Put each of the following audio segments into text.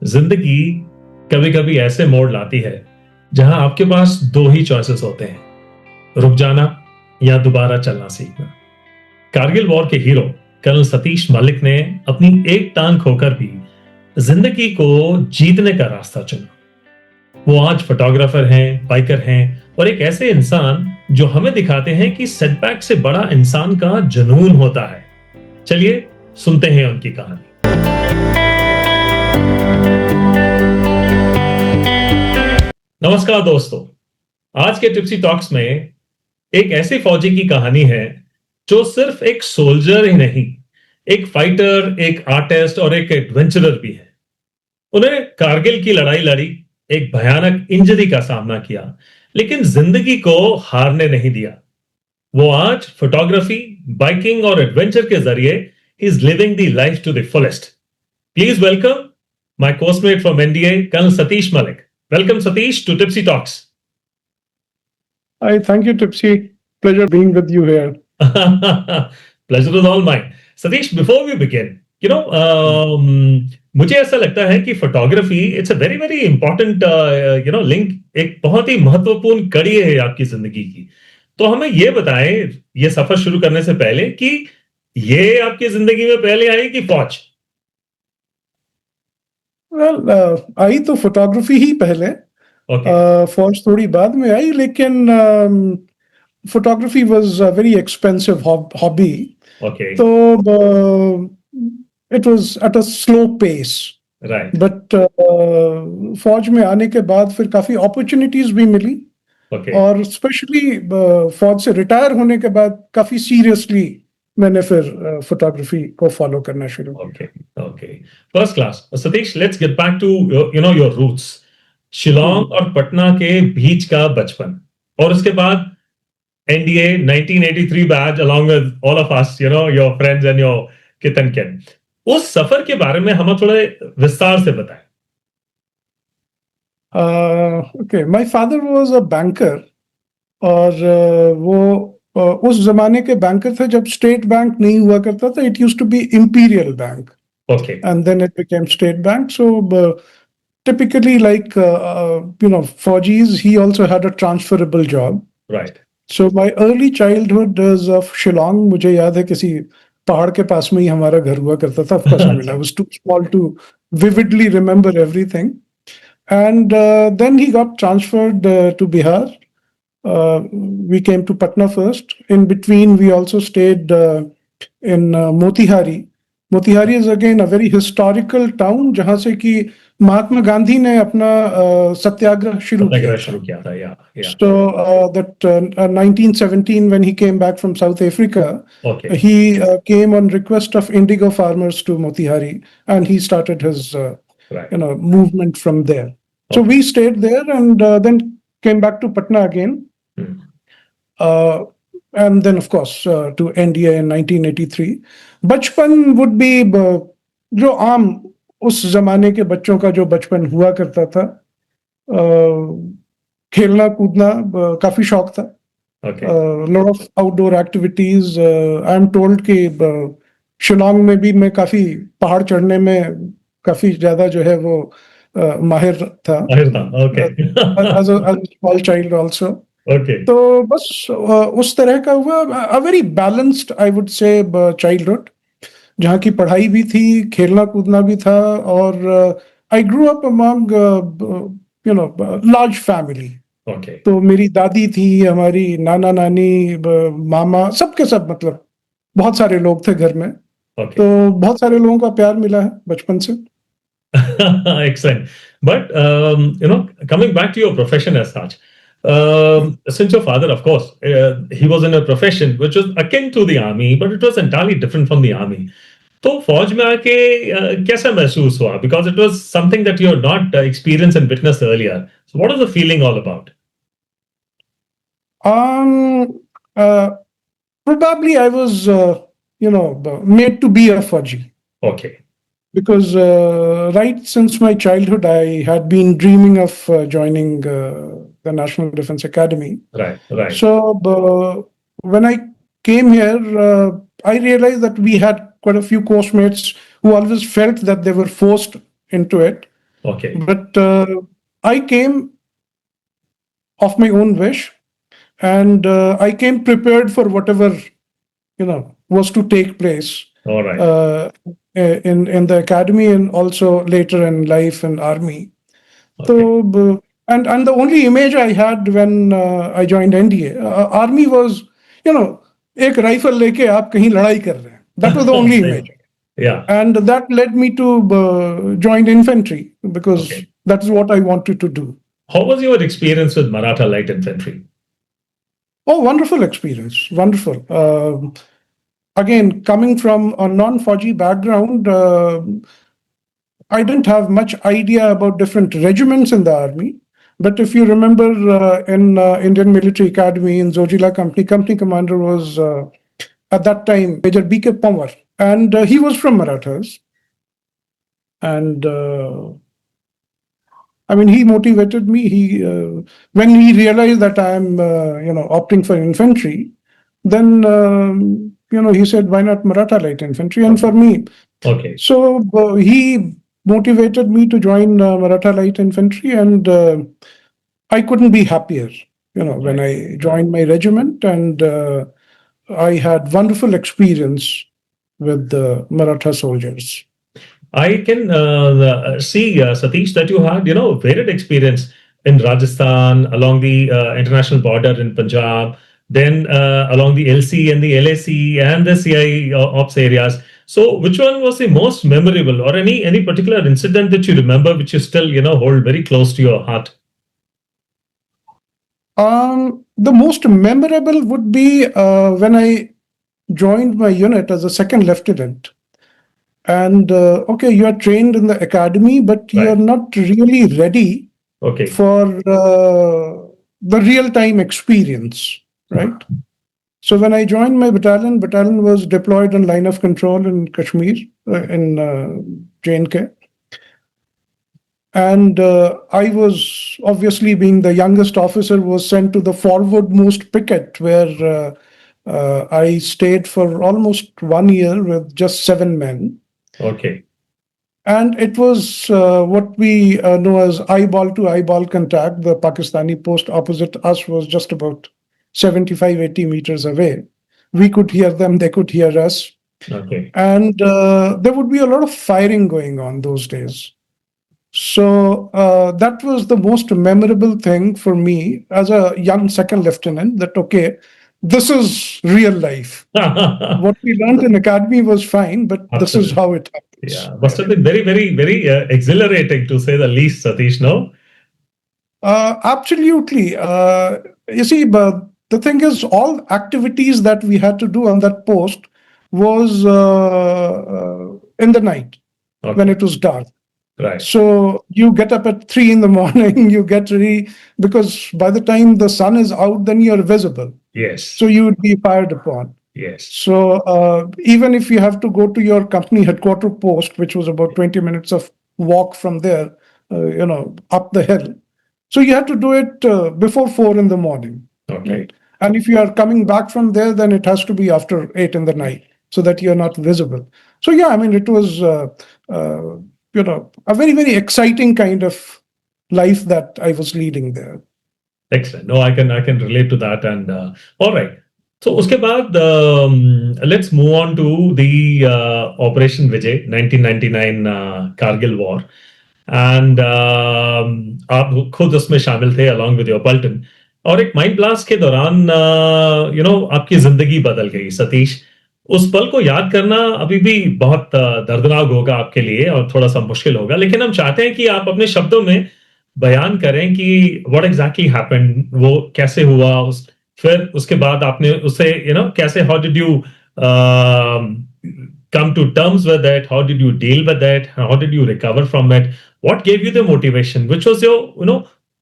जिंदगी कभी कभी ऐसे मोड़ लाती है जहां आपके पास दो ही चॉइसेस होते हैं, रुक जाना या दोबारा चलना सीखना। कारगिल वॉर के हीरो कर्नल सतीश मलिक ने अपनी एक टांग खोकर भी जिंदगी को जीतने का रास्ता चुना। वो आज फोटोग्राफर हैं, बाइकर हैं और एक ऐसे इंसान जो हमें दिखाते हैं कि सेटबैक से बड़ा इंसान का जुनून होता है। चलिए सुनते हैं उनकी कहानी। नमस्कार दोस्तों, आज के टिप्सी टॉक्स में एक ऐसे फौजी की कहानी है जो सिर्फ एक सोल्जर ही नहीं, एक फाइटर, एक आर्टिस्ट और एक एडवेंचरर भी है। उन्हें कारगिल की लड़ाई लड़ी, एक भयानक इंजरी का सामना किया, लेकिन जिंदगी को हारने नहीं दिया। वो आज फोटोग्राफी, बाइकिंग और एडवेंचर के जरिए is living the life to the fullest. Please welcome my coursemate from NDA, colonel Satish Malik. Welcome, Satish, to Tipsy Talks. Hi, thank you, Tipsy. Pleasure being with you here. Pleasure is all mine. Satish, before we begin, मुझे ऐसा लगता है कि photography it's a very very important link, एक बहुत ही महत्वपूर्ण कड़ी है आपकी जिंदगी की। तो हमें ये बताएं, ये सफर शुरू करने से पहले, कि ये आपकी जिंदगी में पहले आई कि फौज? आई तो फोटोग्राफी ही पहले, फौज थोड़ी बाद में आई, लेकिन photography was a very expensive hobby, तो it was at a slow pace. But फौज में आने के बाद फिर काफी अपॉर्चुनिटीज भी मिली, और स्पेशली फौज से रिटायर होने के बाद काफी सीरियसली मैंने फिर फोटोग्राफी को फॉलो करना शुरू किया। Okay, first class. Satish, let's get back to your roots. Shillong और पटना के बीच का बचपन, और उसके बाद NDA 1983 batch along with all of us, your friends and your kith and kin. उस सफर के बारे में हमें थोड़े विस्तार से बताएं। Okay, my father was a banker, और वो उस जमाने के बैंकर थे जब स्टेट बैंक नहीं हुआ करता था। It used to be Imperial Bank, and then it became State Bank. So typically, like fauji's, he also had a transferable job. Right. So my early childhood is of Shillong. मुझे याद है किसी पहाड़ के पास में ही हमारा घर हुआ करता था। Of course, I mean, I was too small to vividly remember everything. And then he got transferred to Bihar. We came to Patna first. In between, we also stayed in Motihari. Motihari is again a very historical town, जहाँ से कि महात्मा गांधी ने अपना सत्याग्रह शुरू किया था। So that 1917, when he came back from South Africa, he came on request of indigo farmers to Motihari, and he started his movement from there. So we stayed there, and then came back to Patna again. And then, of course, to NDA in 1983. बचपन would be जो आम उस जमाने के बच्चों का जो बचपन हुआ करता था। खेलना कूदना काफी शौक था। lot of outdoor activities. I am told कि शिलोंग में भी मैं काफी पहाड़ चढ़ने में काफी ज्यादा जो है वो माहिर था। As a small child also. तो बस उस तरह का हुआ। A very balanced, I would say, childhood, जहाँ की पढ़ाई भी थी, खेलना कूदना भी था, और I grew up among large family. तो मेरी दादी थी, हमारी नाना नानी, मामा, सबके सब, मतलब बहुत सारे लोग थे घर में। तो बहुत सारे लोगों का प्यार मिला है बचपन से। Excellent. But coming back to your profession as such, since your father, of course, he was in a profession which was akin to the army, but it was entirely different from the army. तो फौज में आके कैसा महसूस हुआ? Because it was something that you had not experienced and witnessed earlier. So what was the feeling all about? Probably I was, made to be a Fauji. Okay. Because right since my childhood, I had been dreaming of joining the National Defense Academy. Right. So when I came here, I realized that we had quite a few course mates who always felt that they were forced into it. Okay. But I came of my own wish, and I came prepared for whatever was to take place All right. in the academy and also later in life and army. Okay. So and the only image I had when I joined NDA, army was एक rifle लेके आप कहीं लड़ाई कर रहे हैं. That was the only image. Yeah. And that led me to join infantry because Okay. that's what I wanted to do. How was your experience with Maratha Light Infantry? Oh, wonderful experience. Wonderful. Again, coming from a non-Fauji background, I didn't have much idea about different regiments in the army. But if you remember in Indian Military Academy in Zojila company commander was at that time Major B.K. Pawar. And he was from Marathas. And I mean, he motivated me. When he realized that I'm, opting for infantry, then, he said, why not Maratha Light Infantry? And for me, Okay. so he motivated me to join Maratha Light Infantry, and I couldn't be happier, when I joined my regiment, and I had wonderful experience with the Maratha soldiers. I can see, Satish, that you had, varied experience in Rajasthan, along the international border in Punjab, then along the LC and the LAC and the CI ops areas. So, which one was the most memorable, or any particular incident that you remember, which you still, hold very close to your heart? The most memorable would be when I joined my unit as a second lieutenant. And okay, you are trained in the academy, but you are not really ready for the real-time experience, right? So when I joined my battalion was deployed on line of control in Kashmir, in J&K. And I was, obviously being the youngest officer, was sent to the forwardmost picket, where I stayed for almost 1 year with just 7 men. Okay. And it was what we know as eyeball to eyeball contact. The Pakistani post opposite us was just about 75, 80 meters away. We could hear them, they could hear us. Okay. And there would be a lot of firing going on those days. So that was the most memorable thing for me as a young second lieutenant, that, okay, this is real life. What we learned in academy was fine, but this is how it happens. Yeah, must have been very, very, very exhilarating, to say the least, Satish, no? Absolutely. You see, but the thing is, all activities that we had to do on that post was in the night when it was dark. Right. So you get up at 3 in the morning, you get ready, because by the time the sun is out, then you're visible. Yes. So you would be fired upon. Yes. So even if you have to go to your company headquarter post, which was about 20 minutes of walk from there, up the hill. So you had to do it before 4 in the morning. Okay. Right? And if you are coming back from there, then it has to be after 8 in the night, so that you're not visible. So yeah, I mean, it was a very, very exciting kind of life that I was leading there. Excellent. No, I can relate to that. And all right. So uske baad, let's move on to the Operation Vijay, 1999 Kargil War. And आप खुद उसमें शामिल थे along with your Pulton. और एक mind blast के दौरान आपकी जिंदगी बदल गई, सतीश. उस पल को याद करना अभी भी बहुत दर्दनाक होगा आपके लिए और थोड़ा सा मुश्किल होगा, लेकिन हम चाहते हैं कि आप अपने शब्दों में बयान करें कि व्हाट एग्जैक्टली हैपेंड, वो कैसे हुआ, फिर उसके बाद आपने उसे कैसे, how did you come to terms with it, how did you deal with it, how did you recover from it, what gave you the motivation, which was your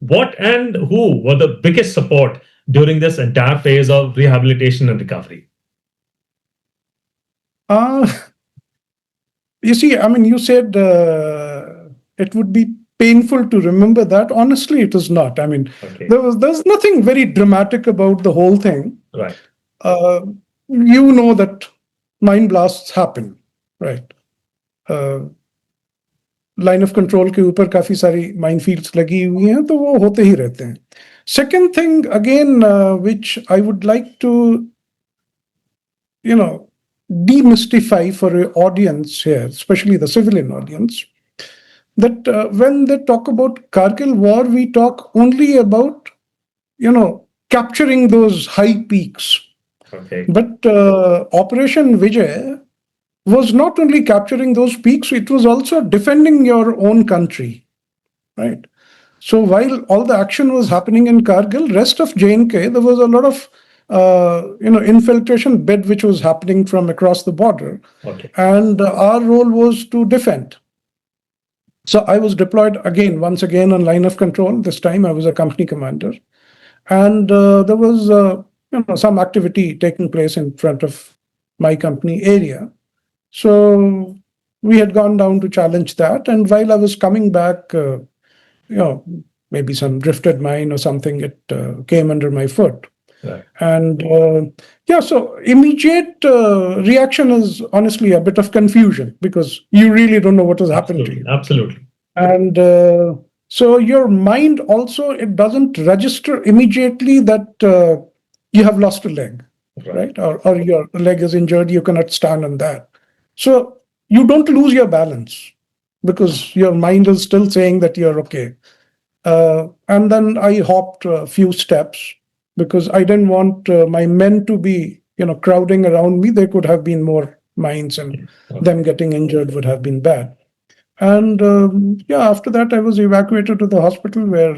what and who were the biggest support during this entire phase of rehabilitation and recovery? You see, I mean, you said it would be painful to remember that. Honestly, it is not. I mean, there's nothing very dramatic about the whole thing. Right. You know that mind blasts happen, right? Line of control के ऊपर काफी सारी minefields लगी हुई हैं, तो वो होते ही रहते हैं. Second thing again which I would like to demystify for your audience here, especially the civilian audience, that when they talk about Kargil War, we talk only about, capturing those high peaks. Okay. But Operation Vijay was not only capturing those peaks, it was also defending your own country, right? So while all the action was happening in Kargil, rest of J&K, there was a lot of infiltration bid which was happening from across the border. Okay. And our role was to defend. So I was deployed once again on line of control. This time I was a company commander. And there was some activity taking place in front of my company area. So we had gone down to challenge that. And while I was coming back, maybe some drifted mine or something, it came under my foot. Right. And so immediate reaction is honestly a bit of confusion because you really don't know what has happened to you. Absolutely. And so your mind also, it doesn't register immediately that you have lost a leg, right? Or your leg is injured, you cannot stand on that. So you don't lose your balance because your mind is still saying that you're okay. And then I hopped a few steps because I didn't want my men to be, crowding around me. There could have been more mines and them getting injured would have been bad. And after that, I was evacuated to the hospital where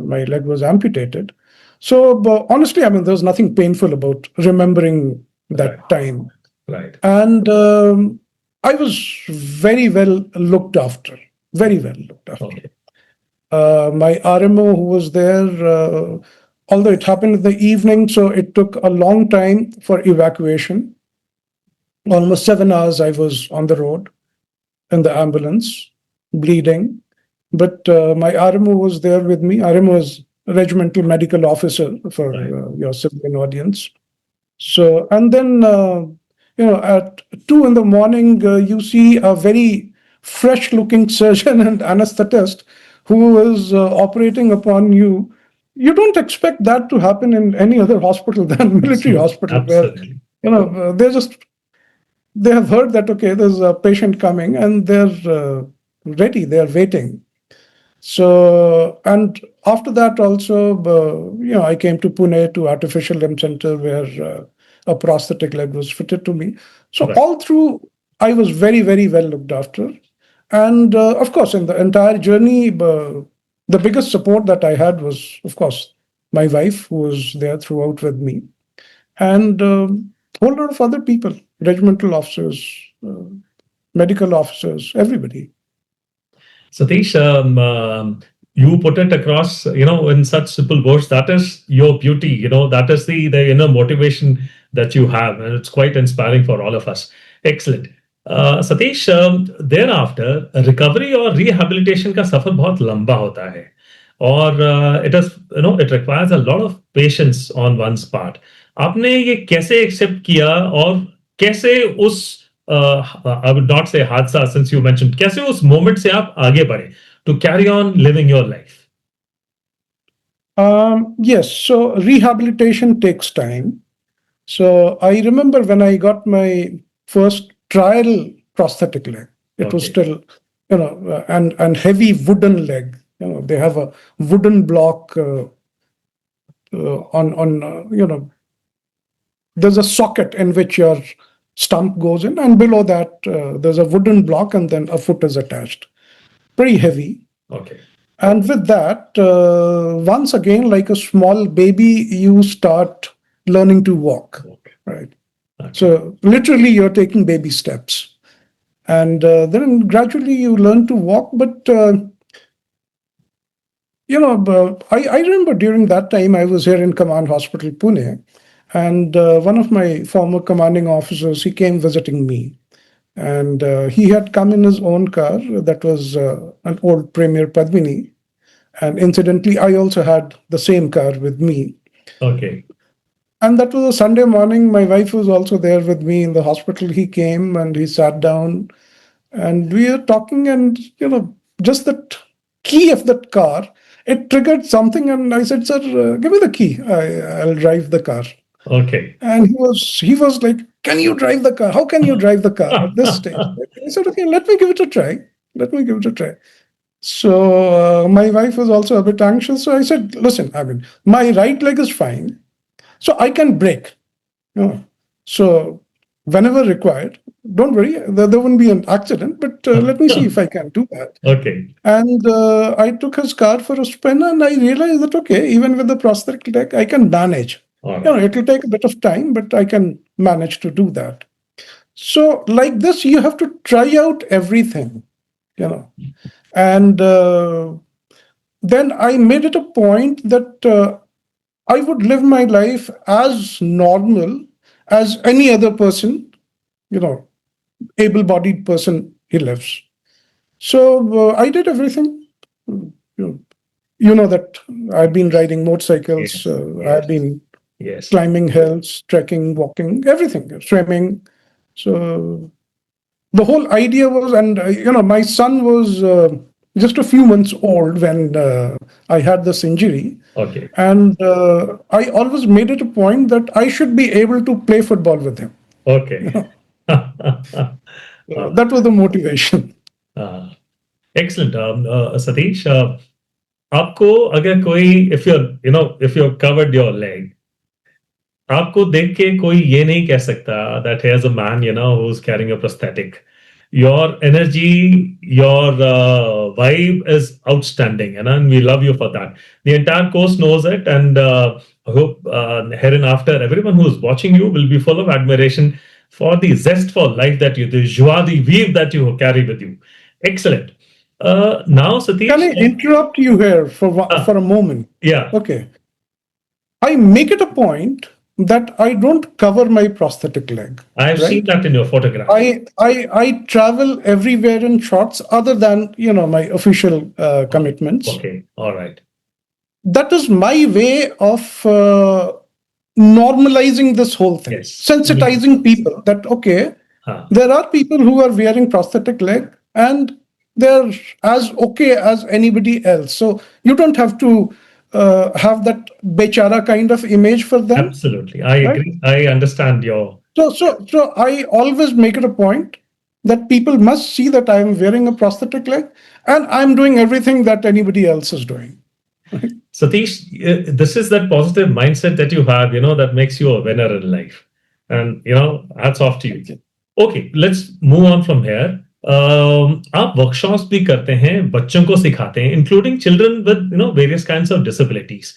my leg was amputated. So honestly, I mean, there's nothing painful about remembering that time. Right. And I was very well looked after, very well looked after. Okay. My RMO who was there, although it happened in the evening, so it took a long time for evacuation. Almost 7 hours I was on the road in the ambulance, bleeding. But my RMO was there with me. RMO is regimental medical officer for your civilian audience. So, and then, at 2 in the morning, you see a very fresh looking surgeon and anesthetist who is operating upon you. You don't expect that to happen in any other hospital than military hospital. Absolutely. Where, they have heard that, okay, there's a patient coming and they're ready, they're waiting. So, and after that also, I came to Pune to Artificial Limb Center where a prosthetic leg was fitted to me. So all through, I was very, very well looked after. And of course, in the entire journey, the biggest support that I had was, of course, my wife, who was there throughout with me, and a whole lot of other people, regimental officers, medical officers, everybody. Satish, you put it across, in such simple words. That is your beauty, that is the inner motivation that you have. And it's quite inspiring for all of us. Excellent. Satish, thereafter, recovery और rehabilitation का सफर बहुत लंबा होता है. और it requires a lot of patience on one's part. आपने ये कैसे एक्सेप्ट किया और कैसे उस I would not say hadsa since you mentioned, कैसे उस moment से आप आगे बढ़े to carry on living your life? Yes, so rehabilitation takes time. So I remember when I got my first trial prosthetic leg, it was still, and heavy wooden leg. They have a wooden block there's a socket in which your stump goes in, and below that there's a wooden block and then a foot is attached. Pretty heavy. Okay. And with that, once again, like a small baby, you start learning to walk, right? Okay. So literally you're taking baby steps. And then gradually you learn to walk. But, I remember during that time I was here in Command Hospital, Pune. And one of my former commanding officers, he came visiting me. And he had come in his own car. That was an old Premier Padmini. And incidentally, I also had the same car with me. Okay. And that was a Sunday morning. My wife was also there with me in the hospital. He came and he sat down. And we were talking and, just that key of that car, it triggered something, and I said, "Sir, give me the key. I'll drive the car." Okay. And he was like, "Can you drive the car? How can you drive the car at this stage?" I said, "Okay, let me give it a try. Let me give it a try." So my wife was also a bit anxious. So I said, "Listen, I mean, my right leg is fine, so I can brake. No. So whenever required, don't worry, there won't be an accident, but let me see if I can do that." Okay. And I took his car for a spin, and I realized that, okay, even with the prosthetic leg, I can manage. All right. It'll take a bit of time, but I can manage to do that. So like this, you have to try out everything, and then I made it a point that I would live my life as normal as any other person, you know, able-bodied person he lives. So I did everything. You know that I've been riding motorcycles, Yes. I've Yes. been Yes. climbing hills, trekking, walking, everything, swimming. So the whole idea was, and my son was just a few months old when I had this injury. Okay. And I always made it a point that I should be able to play football with him. Okay. That was the motivation. Excellent. Satish, आपको अगर कोई if you're covered your leg, आपको देख के कोई ये नहीं कह सकता that here's a man who's carrying a prosthetic. Your energy, your vibe is outstanding, and we love you for that. The entire course knows it, and I hope hereinafter everyone who's watching you will be full of admiration for the zest for life that you, the joie de vivre that you carry with you. Excellent. Now, Satish. Can I interrupt you here for a moment? Yeah. Okay. I make it a point that I don't cover my prosthetic leg. I've seen that in your photograph. I travel everywhere in shorts other than my official commitments. Okay, all right. That is my way of normalizing this whole thing, Yes. sensitizing people that there are people who are wearing prosthetic leg and they're as okay as anybody else. So you don't have to have that bechara kind of image for them. Absolutely, I agree. I understand your. So I always make it a point that people must see that I'm wearing a prosthetic leg and I'm doing everything that anybody else is doing. Satish, this is that positive mindset that you have, that makes you a winner in life. And, hats off to you. Okay, let's move on from here. आप workshops भी करते हैं, बच्चों को सिखाते हैं, including children with various kinds of disabilities.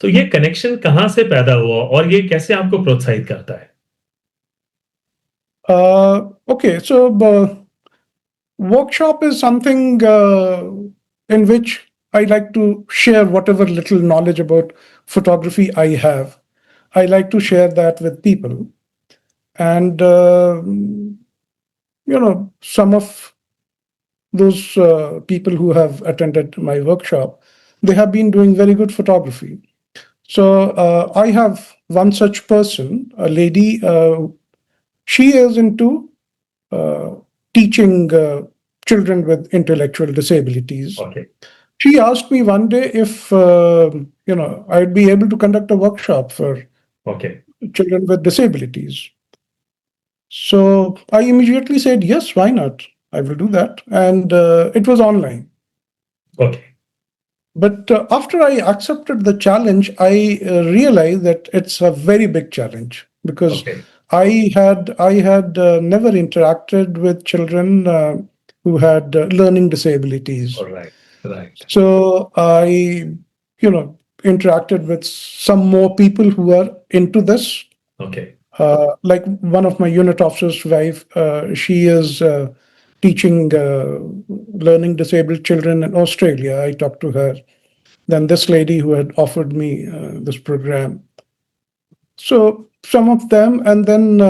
तो ये कनेक्शन कहाँ से पैदा हुआ और ये कैसे आपको प्रोत्साहित करता है? Okay, so workshop is something in which I like to share whatever little knowledge about photography I have. I like to share that with people. And, some of those people who have attended my workshop, they have been doing very good photography. So I have one such person, a lady, she is into teaching children with intellectual disabilities. Okay. She asked me one day if I'd be able to conduct a workshop for children with disabilities. So I immediately said, yes, why not? I will do that. And it was online. Okay. But after I accepted the challenge, I realized that it's a very big challenge because I had never interacted with children who had learning disabilities. All right. Right. So I, interacted with some more people who are into this. Okay. Like one of my unit officer's wife, she is teaching learning disabled children in Australia. I talked to her. Then this lady who had offered me this program. So some of them, and then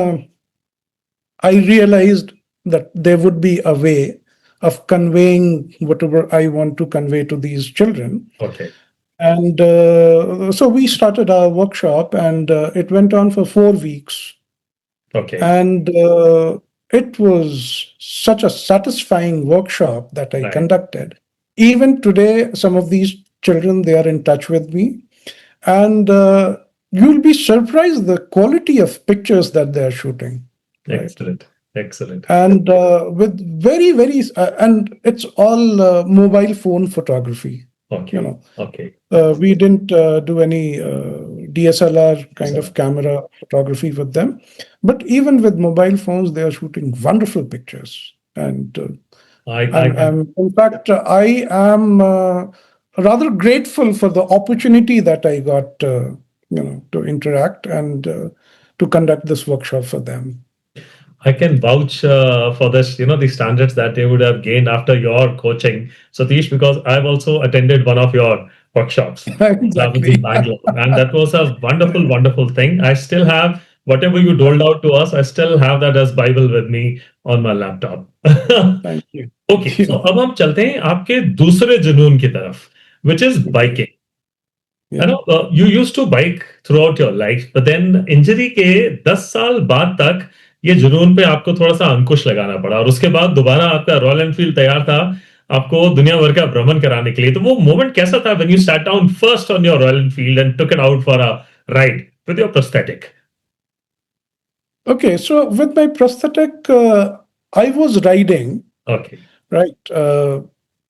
I realized that there would be a way of conveying whatever I want to convey to these children. Okay. And so we started our workshop, and it went on for 4 weeks. Okay. And it was such a satisfying workshop that I conducted. even today, some of these children, they are in touch with me, and you'll be surprised the quality of pictures that they are shooting. Right? Excellent. Excellent. And with and it's all mobile phone photography. Okay. Okay. We didn't do any DSLR kind of camera photography with them, but even with mobile phones, they are shooting wonderful pictures. And in fact, I am rather grateful for the opportunity that I got, to interact and to conduct this workshop for them. I can vouch for this, the standards that they would have gained after your coaching, Satish, because I've also attended one of your workshops. That was in Exactly. Bangalore. And that was a wonderful, wonderful thing. I still have whatever you doled out to us, I still have that as Bible with me on my laptop. Thank you. Okay तो अब हम चलते हैं आपके दूसरे जुनून की तरफ which is biking Yeah. You used to bike throughout your life but then injury के 10 साल बाद तक ये जुनून पे आपको थोड़ा सा अंकुश लगाना पड़ा और उसके बाद दोबारा आपका रॉयल एनफील्ड तैयार था आपको दुनिया भर का भ्रमण कराने के लिए तो वो मोमेंट कैसा था when you sat down first on your royal Enfield and took it out for a ride with your prosthetic Okay, so with my prosthetic, I was riding. Okay. Right.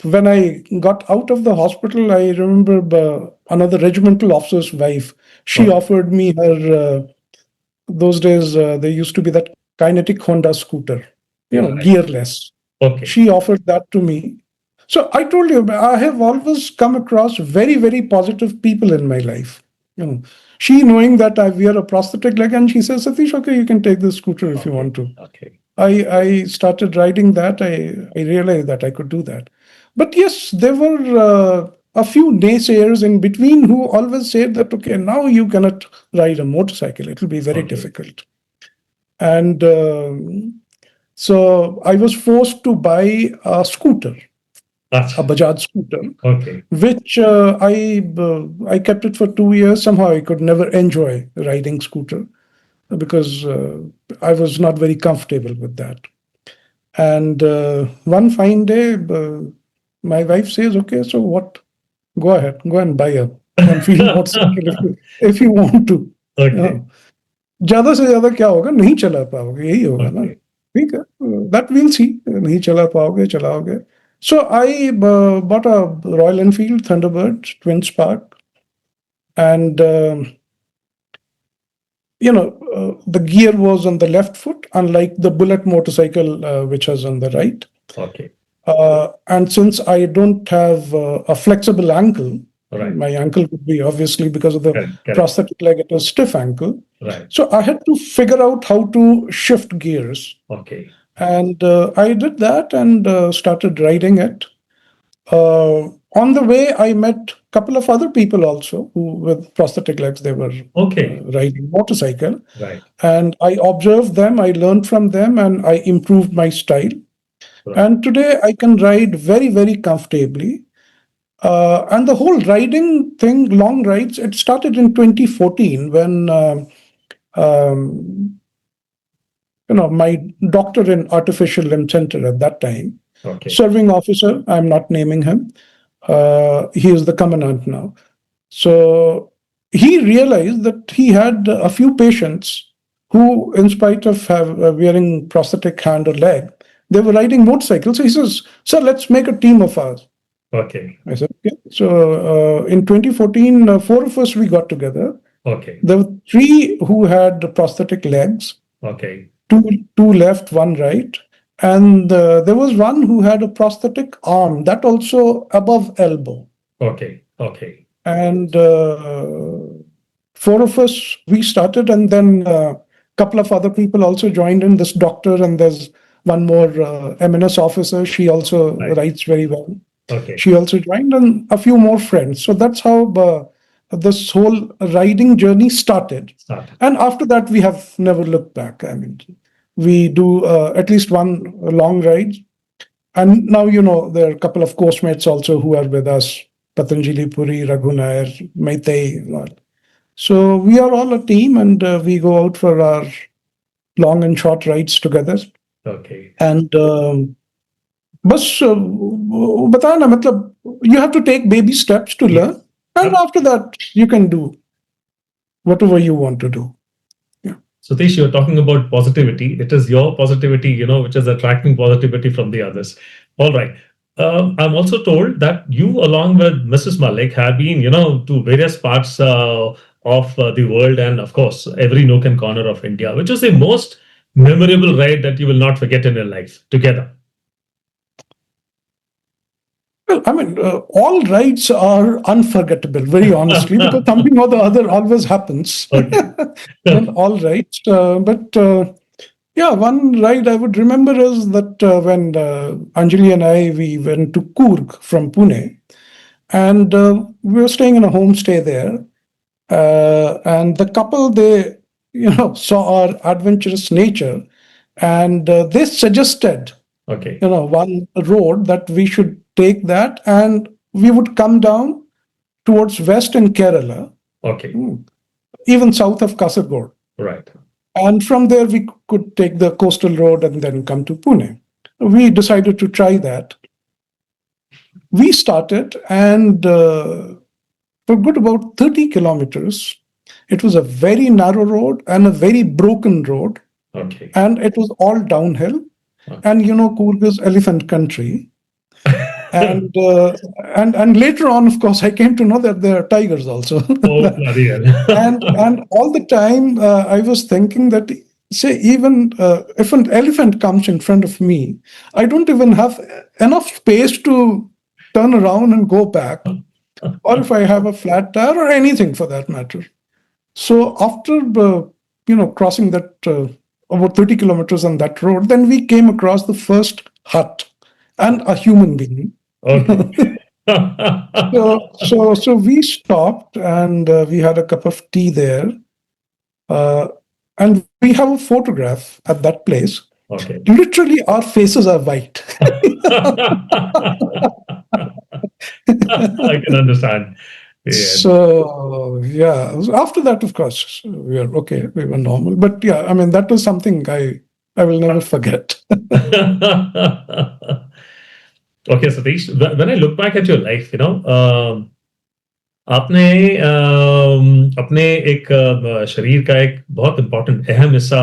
When I got out of the hospital, I remember another regimental officer's wife. She offered me her, those days, there used to be that kinetic Honda scooter, gearless. Okay. She offered that to me. So I told you, I have always come across very, very positive people in my life. She knowing that I wear a prosthetic leg, and she says, Satish, okay, you can take this scooter if you want to. Okay. I started riding that. I realized that I could do that. But yes, there were a few naysayers in between who always said that, okay, now you cannot ride a motorcycle. It will be very difficult. And so I was forced to buy a scooter, a Bajaj scooter, which I kept it for 2 years. Somehow I could never enjoy riding scooter because I was not very comfortable with that. And one fine day, my wife says, okay, so what? Go ahead, go and buy a Enfield motorcycle if you want to. Okay. ज़्यादा से ज़्यादा क्या होगा नहीं चला पाओगे यही होगा ना ठीक है that we'll see नहीं चला पाओगे चलाओगे. So I bought a Royal Enfield Thunderbird Twin Spark, and the gear was on the left foot, unlike the Bullet motorcycle, which was on the right. Okay. And since I don't have a flexible ankle, right. My ankle would be obviously because of the prosthetic leg, it was stiff ankle. Right. So I had to figure out how to shift gears. Okay. And I did that and started riding it. On the way, I met a couple of other people also who, with prosthetic legs, they were riding motorcycle. Right. And I observed them, I learned from them, and I improved my style. Right. And today I can ride very, very comfortably. And the whole riding thing, long rides, it started in 2014 when my doctor in Artificial Limb Center at that time, serving officer, I'm not naming him, he is the commandant now. So he realized that he had a few patients who, in spite of wearing prosthetic hand or leg, they were riding motorcycles. So he says, sir, let's make a team of ours. Okay. I said, okay. So in 2014, 4 of us, we got together. Okay. There were 3 who had prosthetic legs. Okay. Two left, 1 right. And there was one who had a prosthetic arm, that also above elbow. Okay. Okay. And 4 of us, we started, and then a couple of other people also joined in, this doctor, and there's one more M&S officer. She also rides very well. Okay. She also joined, and a few more friends. So that's how this whole riding journey started. And after that, we have never looked back. I mean, we do at least one long ride. And now, there are a couple of course mates also who are with us, Patanjali Puri, Raghu Nair, Maitei. So we are all a team, and we go out for our long and short rides together. Okay. And वो बताया ना, मतलब you have to take baby steps to learn, and after that you can do whatever you want to do. Satish, you're talking about positivity. It is your positivity, which is attracting positivity from the others. All right. I'm also told that you, along with Mrs. Mallik, have been, to various parts of the world, and of course, every nook and corner of India, which is the most memorable ride that you will not forget in your life together. Well, I mean, all rides are unforgettable, very honestly, because something or the other always happens in all rides. Yeah, one ride I would remember is that when Anjali and we went to Coorg from Pune, and we were staying in a homestay there, and the couple, they saw our adventurous nature, and they suggested one road that we should take that, and we would come down towards west in Kerala, even south of Kasaragod, right, and from there we could take the coastal road and then come to Pune. We decided to try that. We started, and for good about 30 kilometers, it was a very narrow road and a very broken road, and it was all downhill. And Coorg is elephant country. And later on, of course, I came to know that there are tigers also. and all the time I was thinking that, say, even if an elephant comes in front of me, I don't even have enough space to turn around and go back, or if I have a flat tire or anything for that matter. So after crossing that about 30 kilometers on that road, then we came across the first hut and a human being. So we stopped, and we had a cup of tea there, and we have a photograph at that place. Literally, our faces are white. I can understand. So yeah, after that, of course, we are okay. We were normal, but yeah, I mean, that was something I will never forget. Okay, Satish, when I look back at your life, आपने अपने एक शरीर का एक बहुत important अहम हिस्सा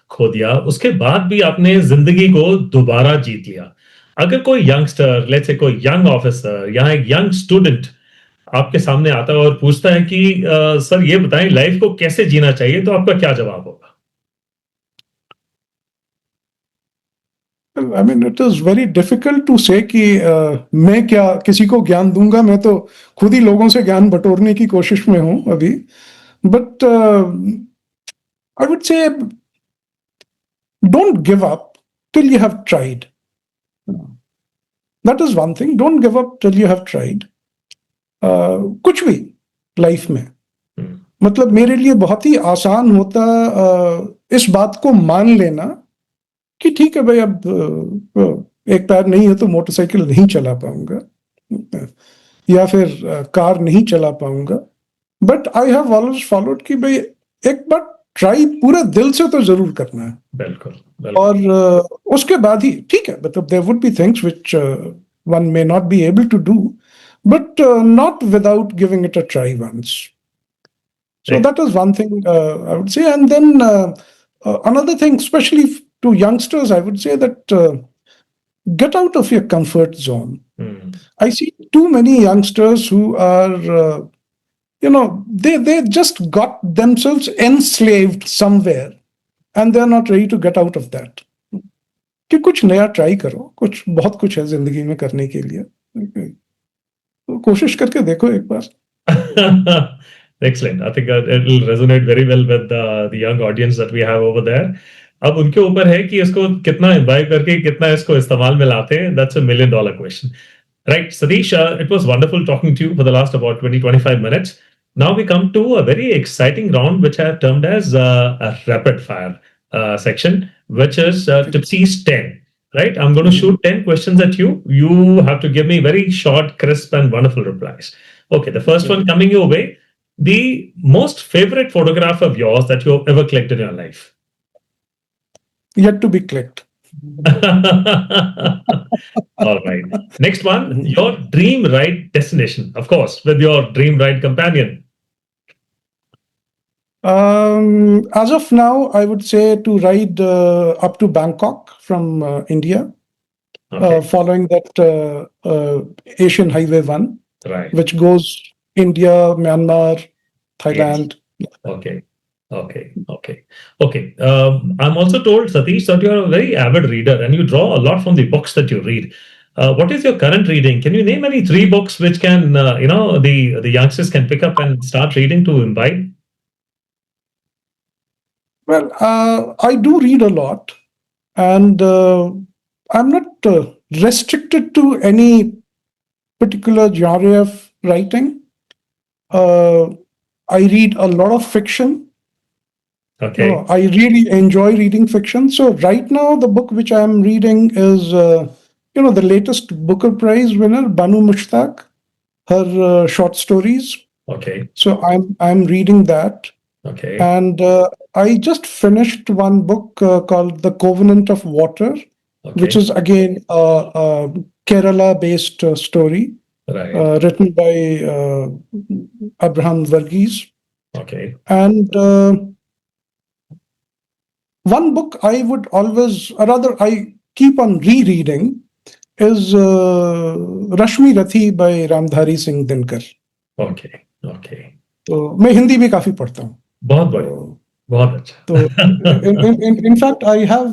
खो दिया, उसके बाद भी आपने जिंदगी को दोबारा जीत लिया. अगर कोई यंगस्टर, लेट्स से कोई यंग ऑफिसर या एक यंग स्टूडेंट आपके सामने आता है और पूछता है कि सर ये बताएं लाइफ को कैसे जीना चाहिए, तो आपका क्या जवाब होगा? I mean, it is very difficult to say कि मैं क्या किसी को ज्ञान दूंगा. मैं तो खुद ही लोगों से ज्ञान बटोरने की कोशिश में हूं अभी. But I would say, don't give up till you have tried. That is one thing. Don't give up till you have tried. कुछ भी लाइफ में, मतलब मेरे लिए बहुत ही आसान होता इस बात को मान लेना कि ठीक है भाई, अब एक पैर नहीं है तो मोटरसाइकिल नहीं चला पाऊंगा या फिर कार नहीं चला पाऊंगा. But I have always followed कि भाई एक बार ट्राई पूरे दिल से तो जरूर करना है. बिल्कुल. और उसके बाद ही ठीक है, मतलब there would be things which one may not be able to do, but not without giving it a try once. So that is one thing I would say. And then another thing, especially to youngsters, I would say that get out of your comfort zone. I see too many youngsters who are, they just got themselves enslaved somewhere, and they're not ready to get out of that. कि कुछ नया try करो, कुछ बहुत कुछ है जिंदगी में करने के लिए. कोशिश करके देखो एक बार. Excellent. I think it will resonate very well with the young audience that we have over there. अब उनके ऊपर है कि इसको कितना इम्बाइब करके कितना इसको इस्तेमाल में लाते हैं. That's $1 million question. Right, Satish, it was wonderful talking to you for the last about 20-25 minutes. Now we come to a very exciting round, which I have termed as a rapid fire section, which is Tipsy's 10. Right, I'm going to shoot 10 questions at you. You have to give me very short, crisp, and wonderful replies. Okay, the first one coming your way. The most favorite photograph of yours that you have ever clicked in your life? Yet to be clicked. All right. Next one, your dream ride destination, of course, with your dream ride companion. As of now, I would say to ride up to Bangkok from India, Okay. following that Asian Highway 1, Right. which goes India, Myanmar, Yes. Thailand. Okay. Okay. I'm also told, Satish, that you're a very avid reader and you draw a lot from the books that you read. What is your current reading? Can you name any three books which can, the youngsters can pick up and start reading to imbibe? Well, I do read a lot, and I'm not restricted to any particular genre of writing. Uh, I read a lot of fiction. Okay. I really enjoy reading fiction. So right now, the book which I'm reading is, the latest Booker Prize winner, Banu Mushtaq, her short stories. Okay. So I'm reading that, Okay. and I just finished one book called The Covenant of Water, which Okay. is again a Kerala-based story Right. written by Abraham Verghese. Okay. And one book I would always, or rather, I keep on rereading is Rashmirathi by Ramdhari Singh Dinkar. Okay. Okay. तो मैं हिंदी भी काफी पढ़ता हूँ. बहुत बढ़िया. बहुत अच्छा. तो in fact, I have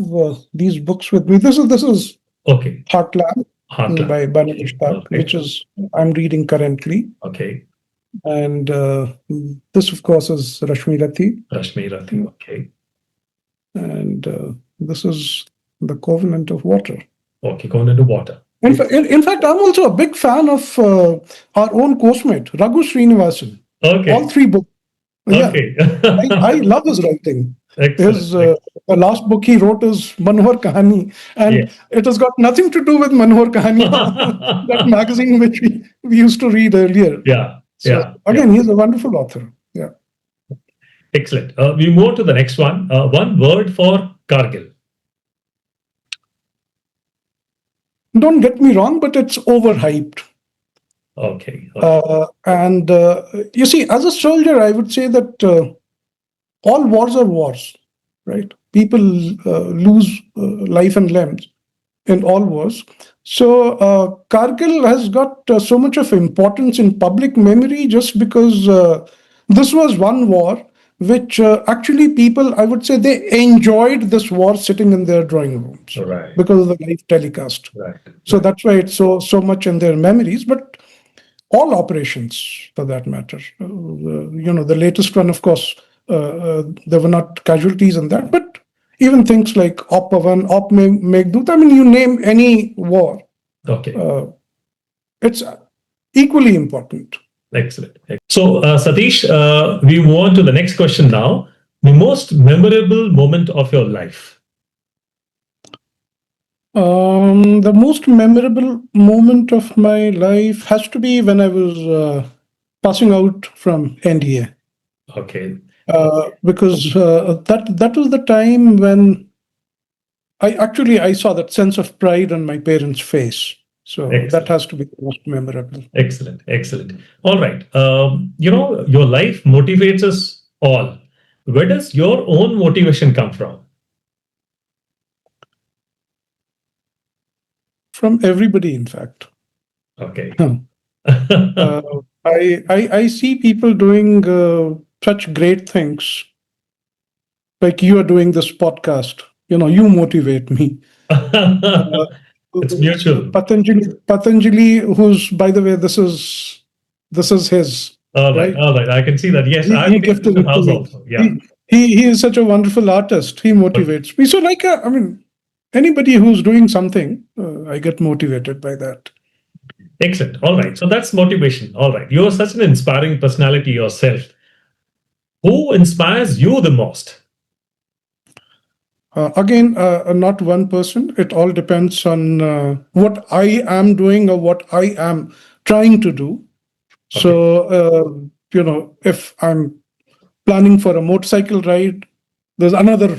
these books with me. This is Okay. Heartland Heartland. by Banu Mushtaq, Okay. which is I'm reading currently. Okay. And this, of course, is Rashmirathi. Rashmirathi. Okay. And this is The Covenant of Water. Okay, Covenant of Water. In fact, I'm also a big fan of our own coursemate, Raghu Srinivasan. Okay. All three books. Yeah. Okay. I love his writing. Excellent. His the last book he wrote is Manohar Kahani, and Yeah. it has got nothing to do with Manohar Kahani, that magazine which we used to read earlier. Yeah. So again, he's a wonderful author. Yeah. Excellent. We move to the next one. One word for Kargil. Don't get me wrong, but it's overhyped. Okay. And you see, as a soldier, I would say that all wars are wars, right? People lose life and limbs in all wars. So Kargil has got so much of importance in public memory just because this was one war which actually people, I would say, they enjoyed this war sitting in their drawing rooms because of the live telecast. So that's why it's so much in their memories. But all operations, for that matter, the latest one, of course, there were not casualties in that, but even things like Op Pavan, Op Meghdut, I mean, you name any war. Okay. It's equally important. Excellent. So, Satish, we move on to the next question now. The most memorable moment of your life? The most memorable moment of my life has to be when I was passing out from NDA. Okay. Because that was the time when I saw that sense of pride on my parents' face. So that has to be the most memorable. Excellent. All right. Your life motivates us all. Where does your own motivation come from? From everybody, in fact. Okay. I see people doing such great things. Like you are doing this podcast. You motivate me. It's mutual. Patanjali, who's, by the way, this is his. All right. I can see that. Yes, he gifted it to me. Also. Yeah. He is such a wonderful artist. He motivates me. So, anybody who's doing something, I get motivated by that. Excellent. All right. So that's motivation. All right. You're such an inspiring personality yourself. Who inspires you the most? Again, not one person. It all depends on what I am doing or what I am trying to do. Okay. So, if I'm planning for a motorcycle ride, there's another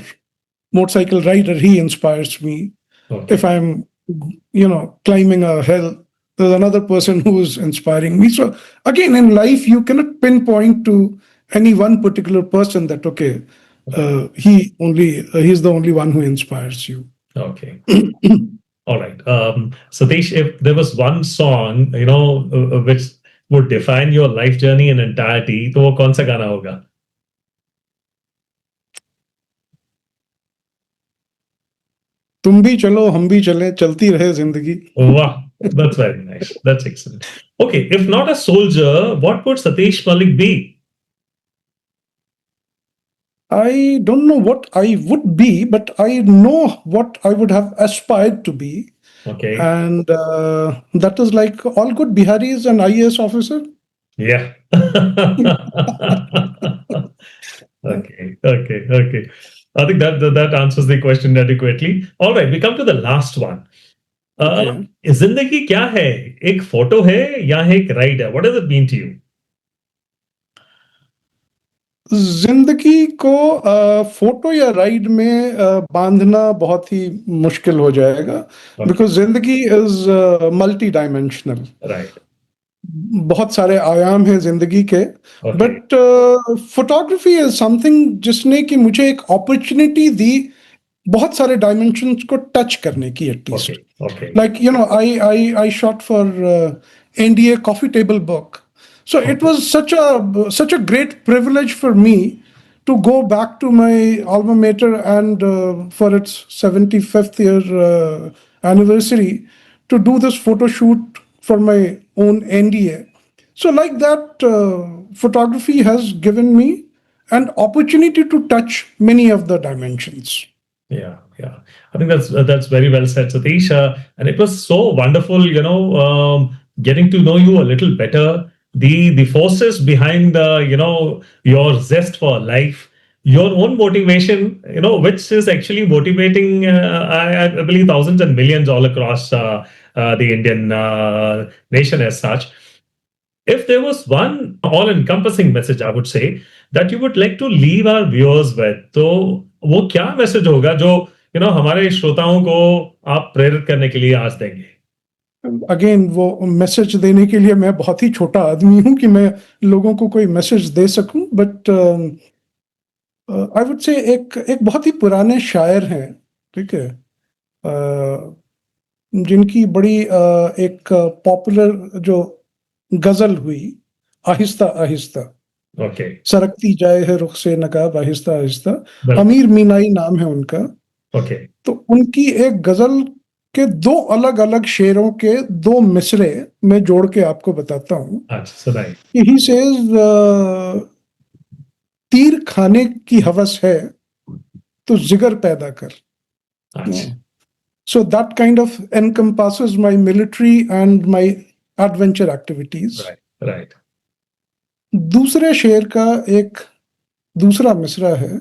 motorcycle rider. He inspires me. Okay. If I'm, climbing a hill, there's another person who's inspiring me. So again, in life, you cannot pinpoint to any one particular person that, okay, he's the only one who inspires you. Okay. All right. Satish, if there was one song, which would define your life journey in entirety, तो वो कौन सा गाना होगा? तुम भी चलो हम भी चले चलती रहे जिंदगी. Wow, that's very nice. That's excellent. Okay, if not a soldier, what would Satish Mallik be? I don't know what I would be, but I know what I would have aspired to be. Okay. And that is like all good Biharis, an IAS officer. Yeah. Okay. I think that answers the question adequately. All right, we come to the last one. Okay. जिंदगी क्या है? एक photo है या एक ride है? What does it mean to you? जिंदगी को फोटो या राइड में बांधना बहुत ही मुश्किल हो जाएगा, बिकॉज जिंदगी इज मल्टी डायमेंशनल. राइट. बहुत सारे आयाम हैं जिंदगी के, बट फोटोग्राफी इज समथिंग जिसने कि मुझे एक अपॉर्चुनिटी दी बहुत सारे डायमेंशंस को टच करने की. At least like I shot for NDA coffee table book. So it was such a great privilege for me to go back to my alma mater and for its 75th year anniversary to do this photo shoot for my own NDA. So like that, photography has given me an opportunity to touch many of the dimensions. Yeah. I think that's very well said, Satish. And it was so wonderful, getting to know you a little better. The forces behind your zest for life, your own motivation, which is actually motivating I believe thousands and millions all across the Indian nation as such. If there was one all-encompassing message, I would say, that you would like to leave our viewers with, तो वो क्या message होगा जो हमारे श्रोताओं को आप प्रेरित करने के लिए आज देंगे? अगेन वो मैसेज देने के लिए मैं बहुत ही छोटा आदमी हूं कि मैं लोगों को कोई मैसेज दे सकूं, बट आई वुड से एक बहुत ही पुराने शायर हैं, ठीक है, जिनकी बड़ी एक पॉपुलर जो गजल हुई, आहिस्ता आहिस्ता. ओके. सरकती जाए है रुख से नकाब आहिस्ता आहिस्ता. अमीर मीनाई नाम है उनका. ओके. तो उनकी एक गजल के दो अलग अलग शेरों के दो मिसरे मैं जोड़ के आपको बताता हूँ. He says, तीर खाने की हवस है तो जिगर पैदा कर. So that kind of encompasses my military and my adventure activities. Right. दूसरे शेर का एक दूसरा मिसरा है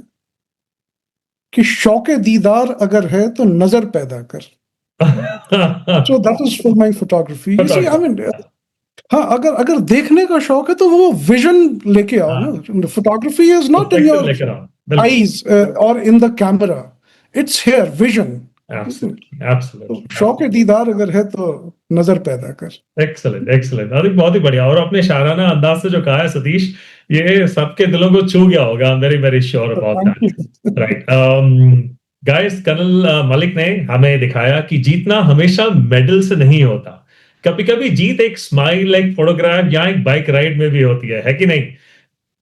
कि शौके दीदार अगर है तो नजर पैदा कर. So that is for my photography. You see, I mean, हाँ, अगर देखने का शौक है तो वो विजन लेके आओ ना. Photography is not in your eyes or in the camera. It's here, vision. Absolutely. शौक दीदार अगर है तो नजर पैदा कर. Excellent. अरे बहुत ही बढ़िया. और अपने शाराना अंदाज से जो कहा है सतीश, ये सबके दिलों को छू गया होगा. I'm very very sure about that. Right. Guys, colonel Malik ने हमें दिखाया कि जीतना हमेशा मेडल से नहीं होता. कभी कभी जीत एक स्माइल, एक फोटोग्राफ या एक बाइक राइड में भी होती है कि नहीं?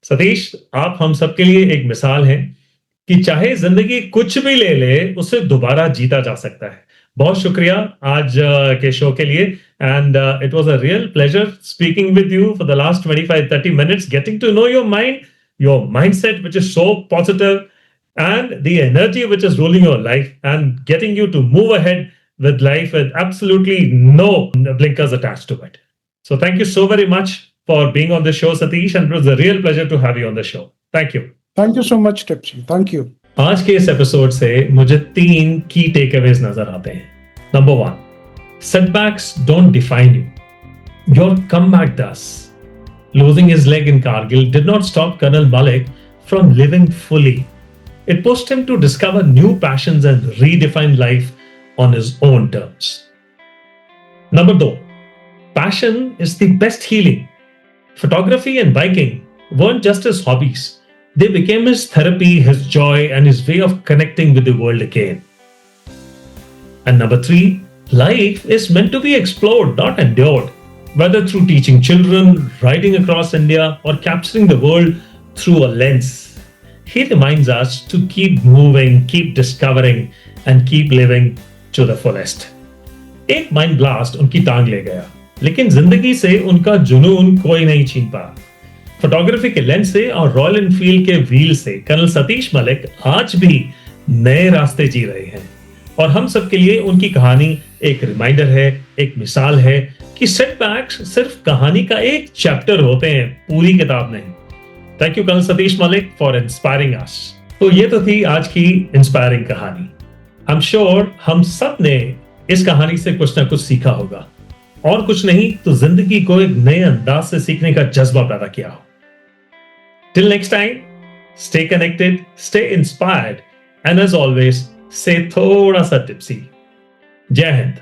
सतीश, आप हम सबके लिए एक मिसाल हैं कि चाहे जिंदगी कुछ भी ले ले, उसे दोबारा जीता जा सकता है. बहुत शुक्रिया आज के शो के लिए. And it was a real pleasure speaking with you for the last 25-30 minutes, getting to know your mind, your mindset, which is so positive, and the energy which is ruling your life and getting you to move ahead with life with absolutely no blinkers attached to it. So thank you so very much for being on the show, Satish, and it was a real pleasure to have you on the show. Thank you. Thank you so much, Tipsy. Thank you. आज के इस episode से मुझे 3 की takeaways नजर आते हैं. Number 1, setbacks don't define you. Your comeback does. Losing his leg in Kargil did not stop Col Mallick from living fully. It pushed him to discover new passions and redefine life on his own terms. Number 2, passion is the best healing. Photography and biking weren't just his hobbies. They became his therapy, his joy, and his way of connecting with the world again. And number 3, life is meant to be explored, not endured. Whether through teaching children, riding across India, or capturing the world through a lens, he reminds us to keep moving, keep discovering, and keep living to the fullest. एक mind blast उनकी टांग ले गया, लेकिन जिंदगी से उनका जुनून कोई नहीं छीन पाया। फोटोग्राफी के लेंस से और रॉयल एनफील्ड के व्हील से कर्नल सतीश मलिक आज भी नए रास्ते जी रहे हैं, और हम सबके लिए उनकी कहानी एक रिमाइंडर है, एक मिसाल है कि सेटबैक्स सिर्फ कहानी का एक चैप्टर होते हैं, पूरी किताब नहीं। Thank you colonel Satish Malik for inspiring us. तो ये तो थी आज की इंस्पायरिंग कहानी। आई एम श्योर हम सब ने इस कहानी से कुछ ना कुछ सीखा होगा, और कुछ नहीं तो जिंदगी को एक नए अंदाज से सीखने का जज्बा पैदा किया हो। Till next time, stay connected, stay inspired, and as always से थोड़ा सा टिप्सी। जय हिंद।